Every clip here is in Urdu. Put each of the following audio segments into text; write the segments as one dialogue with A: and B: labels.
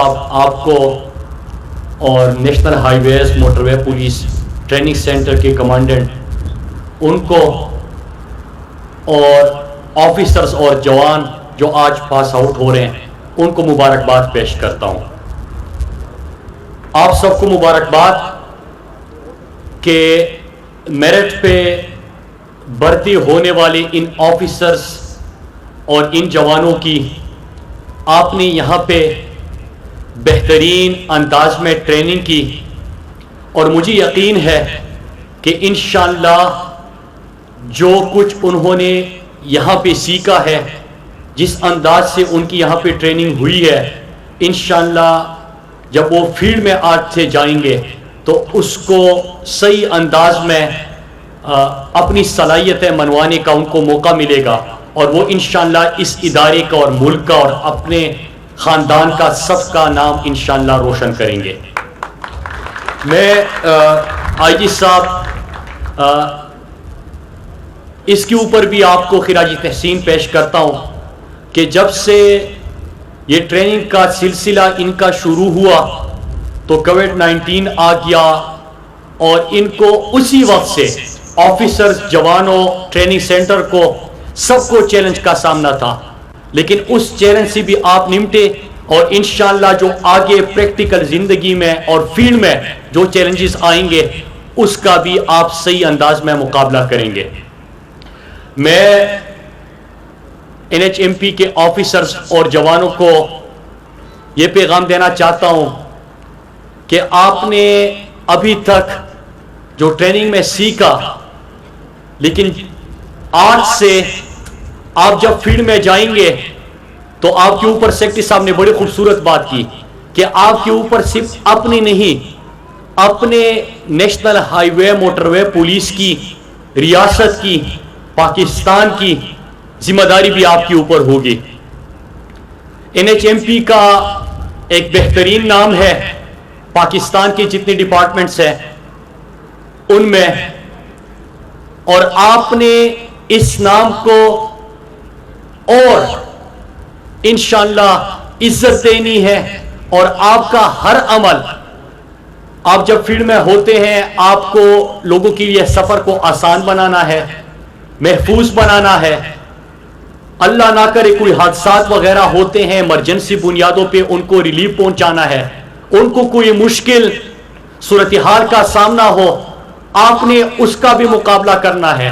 A: آپ کو اور نیشنل ہائی ویز موٹر وے پولیس ٹریننگ سینٹر کے کمانڈنٹ ان کو اور آفیسرز اور جوان جو آج پاس آؤٹ ہو رہے ہیں ان کو مبارکباد پیش کرتا ہوں. آپ سب کو مبارکباد کہ میرٹ پہ بھرتی ہونے والے ان آفیسرز اور ان جوانوں کی آپ نے یہاں پہ بہترین انداز میں ٹریننگ کی اور مجھے یقین ہے کہ انشاءاللہ جو کچھ انہوں نے یہاں پہ سیکھا ہے، جس انداز سے ان کی یہاں پہ ٹریننگ ہوئی ہے، انشاءاللہ جب وہ فیلڈ میں آج سے جائیں گے تو اس کو صحیح انداز میں اپنی صلاحیتیں منوانے کا ان کو موقع ملے گا اور وہ انشاءاللہ اس ادارے کا اور ملک کا اور اپنے خاندان کا سب کا نام انشاءاللہ روشن کریں گے. میں آئی جی صاحب اس کے اوپر بھی آپ کو خراج تحسین پیش کرتا ہوں کہ جب سے یہ ٹریننگ کا سلسلہ ان کا شروع ہوا تو کووڈ-19 آ گیا اور ان کو اسی وقت سے آفیسرز، جوانوں، ٹریننگ سینٹر کو سب کو چیلنج کا سامنا تھا، لیکن اس چیلنج سے بھی آپ نمٹے اور انشاءاللہ جو آگے پریکٹیکل زندگی میں اور فیلڈ میں جو چیلنجز آئیں گے اس کا بھی آپ صحیح انداز میں مقابلہ کریں گے. میں NHMP کے آفیسرز اور جوانوں کو یہ پیغام دینا چاہتا ہوں کہ آپ نے ابھی تک جو ٹریننگ میں سیکھا، لیکن آج سے آپ جب فیلڈ میں جائیں گے تو آپ کے اوپر سیکرٹری صاحب نے بڑی خوبصورت بات کی کہ آپ کے اوپر صرف اپنی نہیں، اپنے نیشنل ہائی وے موٹر وے پولیس کی، ریاست کی، پاکستان کی ذمہ داری بھی آپ کے اوپر ہوگی. NHMP کا ایک بہترین نام ہے پاکستان کے جتنے ڈپارٹمنٹس ہیں ان میں، اور آپ نے اس نام کو اور انشاءاللہ عزت دینی ہے اور آپ کا ہر عمل، آپ جب فیلڈ میں ہوتے ہیں آپ کو لوگوں کے لیے سفر کو آسان بنانا ہے، محفوظ بنانا ہے. اللہ نہ کرے کوئی حادثات وغیرہ ہوتے ہیں، ایمرجنسی بنیادوں پہ ان کو ریلیف پہنچانا ہے، ان کو کوئی مشکل صورتحال کا سامنا ہو آپ نے اس کا بھی مقابلہ کرنا ہے.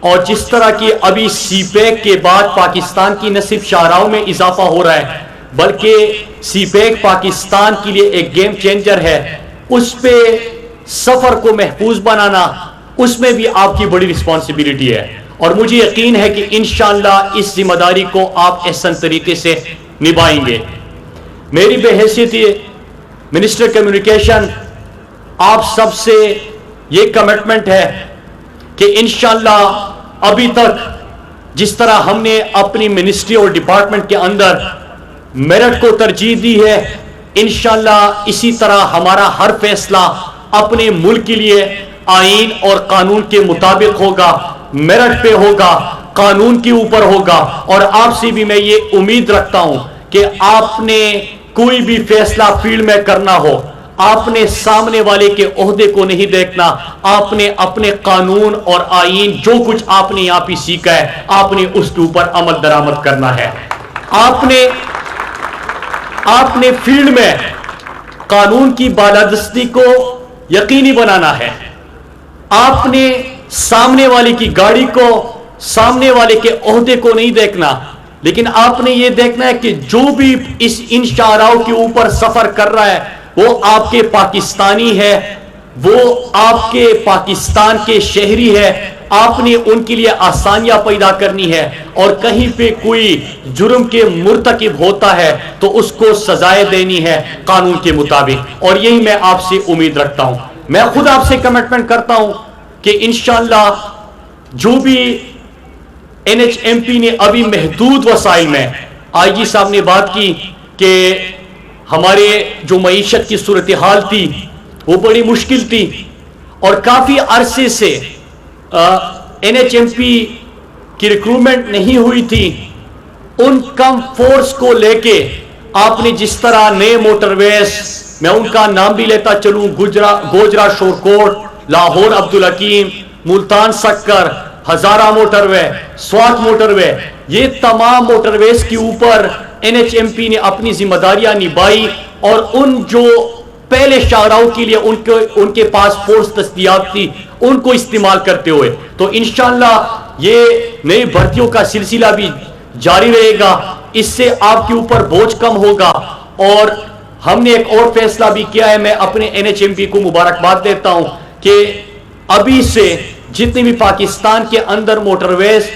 A: اور جس طرح کی ابھی سی پیک کے بعد پاکستان کی نہ صرف شاہراہوں میں اضافہ ہو رہا ہے بلکہ سی پیک پاکستان کے لیے ایک گیم چینجر ہے، اس پہ سفر کو محفوظ بنانا اس میں بھی آپ کی بڑی رسپانسبلٹی ہے اور مجھے یقین ہے کہ انشاءاللہ اس ذمہ داری کو آپ احسن طریقے سے نبھائیں گے. میری بحیثیت منسٹر کمیونیکیشن آپ سب سے یہ کمٹمنٹ ہے کہ انشاءاللہ ابھی تک جس طرح ہم نے اپنی منسٹری اور ڈپارٹمنٹ کے اندر میرٹ کو ترجیح دی ہے، انشاءاللہ اسی طرح ہمارا ہر فیصلہ اپنے ملک کے لیے آئین اور قانون کے مطابق ہوگا، میرٹ پہ ہوگا، قانون کے اوپر ہوگا. اور آپ سے بھی میں یہ امید رکھتا ہوں کہ آپ نے کوئی بھی فیصلہ فیلڈ میں کرنا ہو آپ نے سامنے والے کے عہدے کو نہیں دیکھنا، آپ نے اپنے قانون اور آئین جو کچھ آپ نے یہاں پہ سیکھا ہے آپ نے اس کے اوپر عمل درآمد کرنا ہے. آپ نے فیلڈ میں قانون کی بالادستی کو یقینی بنانا ہے. آپ نے سامنے والے کی گاڑی کو، سامنے والے کے عہدے کو نہیں دیکھنا، لیکن آپ نے یہ دیکھنا ہے کہ جو بھی ان شاہراہوں کے اوپر سفر کر رہا ہے وہ آپ کے پاکستانی ہے، وہ آپ کے پاکستان کے شہری ہے. آپ نے ان کے لیے آسانیاں پیدا کرنی ہے اور کہیں پہ کوئی جرم کے مرتکب ہوتا ہے تو اس کو سزائیں دینی ہے قانون کے مطابق، اور یہی میں آپ سے امید رکھتا ہوں. میں خود آپ سے کمٹمنٹ کرتا ہوں کہ انشاءاللہ جو بھی NHMP نے ابھی محدود وسائل میں، آئی جی صاحب نے بات کی کہ ہمارے جو معیشت کی صورتحال تھی وہ بڑی مشکل تھی اور کافی عرصے سے NHMP کی ریکروٹمنٹ نہیں ہوئی تھی. ان کم فورس کو لے کے آپ نے جس طرح نئے موٹر ویز، میں ان کا نام بھی لیتا چلوں، گوجرا شورکوٹ، لاہور عبدالحکیم، ملتان سکر، ہزارہ موٹر وے، سوات موٹر وے، یہ تمام موٹر ویز کے اوپر NHMP نے اپنی ذمہ داریاں نبھائی، اور ان جو پہلے شاہراہوں کے لیے ان کے پاس فورس دستیاب تھی ان کو استعمال کرتے ہوئے، تو انشاءاللہ یہ نئی بھرتیوں کا سلسلہ بھی جاری رہے گا، اس سے آپ کے اوپر بوجھ کم ہوگا۔ اور ہم نے ایک اور فیصلہ بھی کیا ہے، میں اپنے NHMP کو مبارکباد دیتا ہوں کہ ابھی سے جتنے بھی پاکستان کے اندر موٹر ویز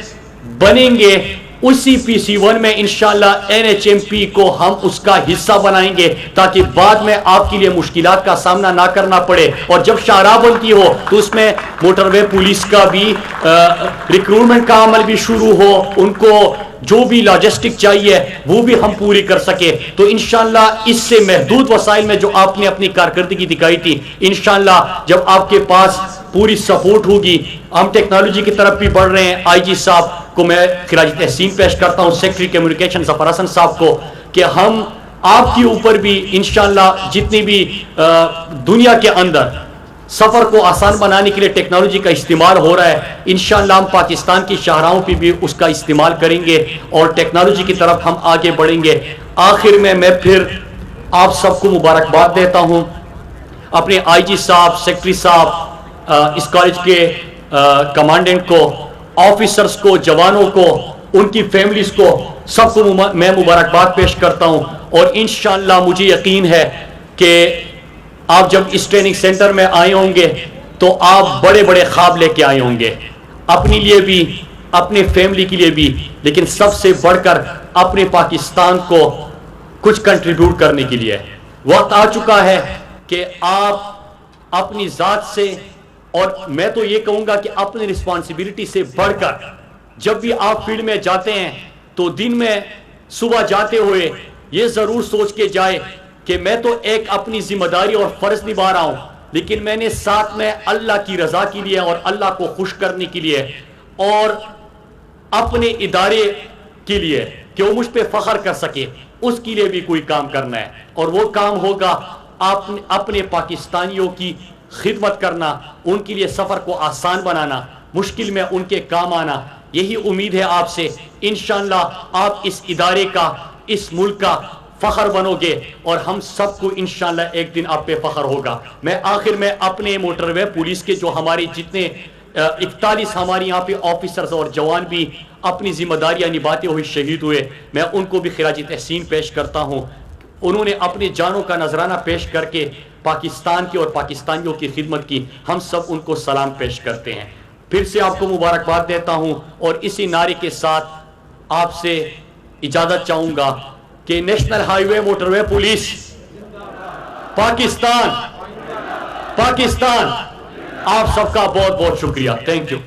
A: بنیں گے، اسی PC1 میں انشاءاللہ NHMP کو ہم اس کا حصہ بنائیں گے، تاکہ بعد میں آپ کے لیے مشکلات کا سامنا نہ کرنا پڑے۔ اور جب شاہراہ بنتی ہو تو اس میں موٹر وے پولیس کا بھی ریکروٹمنٹ کا عمل بھی شروع ہو، ان کو جو بھی لاجسٹک چاہیے وہ بھی ہم پوری کر سکے۔ تو انشاءاللہ اس سے محدود وسائل میں جو آپ نے اپنی کارکردگی دکھائی تھی، انشاءاللہ جب آپ کے پاس پوری سپورٹ ہوگی، ہم ٹیکنالوجی کی طرف بھی بڑھ رہے ہیں۔ IG صاحب کو میں خراج تحسین پیش کرتا ہوں، سیکٹری کمیونیکیشن ظفر حسن صاحب کو، کہ ہم آپ کے اوپر بھی انشاءاللہ جتنی بھی دنیا کے اندر سفر کو آسان بنانے کے لیے ٹیکنالوجی کا استعمال ہو رہا ہے، انشاءاللہ ہم پاکستان کی شاہراہوں پہ بھی اس کا استعمال کریں گے اور ٹیکنالوجی کی طرف ہم آگے بڑھیں گے۔ آخر میں پھر آپ سب کو مبارکباد دیتا ہوں، اپنے IG صاحب، سیکٹری صاحب، اس کالج کے کمانڈنٹ کو، آفیسرز کو، جوانوں کو، ان کی فیملیز کو، سب کو میں مبارکباد پیش کرتا ہوں۔ اور انشاءاللہ مجھے یقین ہے کہ آپ جب اس ٹریننگ سینٹر میں آئے ہوں گے تو آپ بڑے بڑے خواب لے کے آئے ہوں گے، اپنے لیے بھی، اپنے فیملی کے لیے بھی، لیکن سب سے بڑھ کر اپنے پاکستان کو کچھ کنٹریبیوٹ کرنے کے لیے۔ وقت آ چکا ہے کہ آپ اپنی ذات سے، اور میں تو یہ کہوں گا کہ اپنی رسپانسبلٹی سے بڑھ کر جب بھی آپ فیلڈ میں جاتے ہیں تو دن میں صبح جاتے ہوئے یہ ضرور سوچ کے جائے کہ میں تو ایک اپنی ذمہ داری اور فرض نبھا رہا ہوں، لیکن میں نے ساتھ میں اللہ کی رضا کے لیے اور اللہ کو خوش کرنے کے لیے اور اپنے ادارے کے لیے کہ وہ مجھ پہ فخر کر سکے، اس کے لیے بھی کوئی کام کرنا ہے، اور وہ کام ہوگا اپنے پاکستانیوں کی خدمت کرنا، ان کے لیے سفر کو آسان بنانا، مشکل میں ان کے کام آنا۔ یہی امید ہے آپ سے، انشاءاللہ آپ اس ادارے کا، اس ملک کا فخر بنو گے، اور ہم سب کو انشاءاللہ ایک دن آپ پہ فخر ہوگا۔ میں آخر میں اپنے موٹر وے پولیس کے جو ہماری جتنے 41 ہماری یہاں پہ آفیسرز اور جوان بھی اپنی ذمہ داریاں نبھاتے ہوئے شہید ہوئے، میں ان کو بھی خراج تحسین پیش کرتا ہوں۔ انہوں نے اپنی جانوں کا نذرانہ پیش کر کے پاکستان کی اور پاکستانیوں کی خدمت کی، ہم سب ان کو سلام پیش کرتے ہیں۔ پھر سے آپ کو مبارکباد دیتا ہوں، اور اسی نعرے کے ساتھ آپ سے اجازت چاہوں گا کہ نیشنل ہائی وے موٹر وے پولیس پاکستان، پاکستان، آپ سب کا بہت بہت شکریہ، تھینک یو۔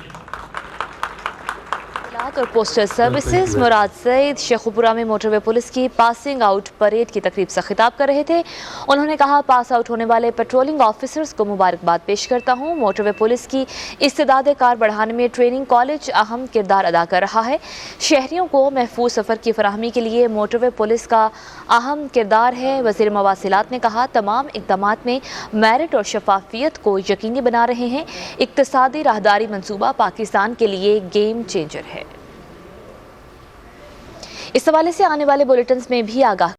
B: اور پوسٹل سروسز مراد سعید شیخوپورہ میں موٹر وے پولیس کی پاسنگ آؤٹ پریڈ کی تقریب سے خطاب کر رہے تھے۔ انہوں نے کہا، پاس آؤٹ ہونے والے پیٹرولنگ آفیسرز کو مبارکباد پیش کرتا ہوں۔ موٹر وے پولیس کی استعداد کار بڑھانے میں ٹریننگ کالج اہم کردار ادا کر رہا ہے۔ شہریوں کو محفوظ سفر کی فراہمی کے لیے موٹر وے پولیس کا اہم کردار ہے۔ وزیر مواصلات نے کہا، تمام اقدامات میں میرٹ اور شفافیت کو یقینی بنا رہے ہیں۔ اقتصادی راہداری منصوبہ پاکستان کے لیے گیم چینجر ہے۔ اس حوالے سے آنے والے بلیٹنز میں بھی آگاہ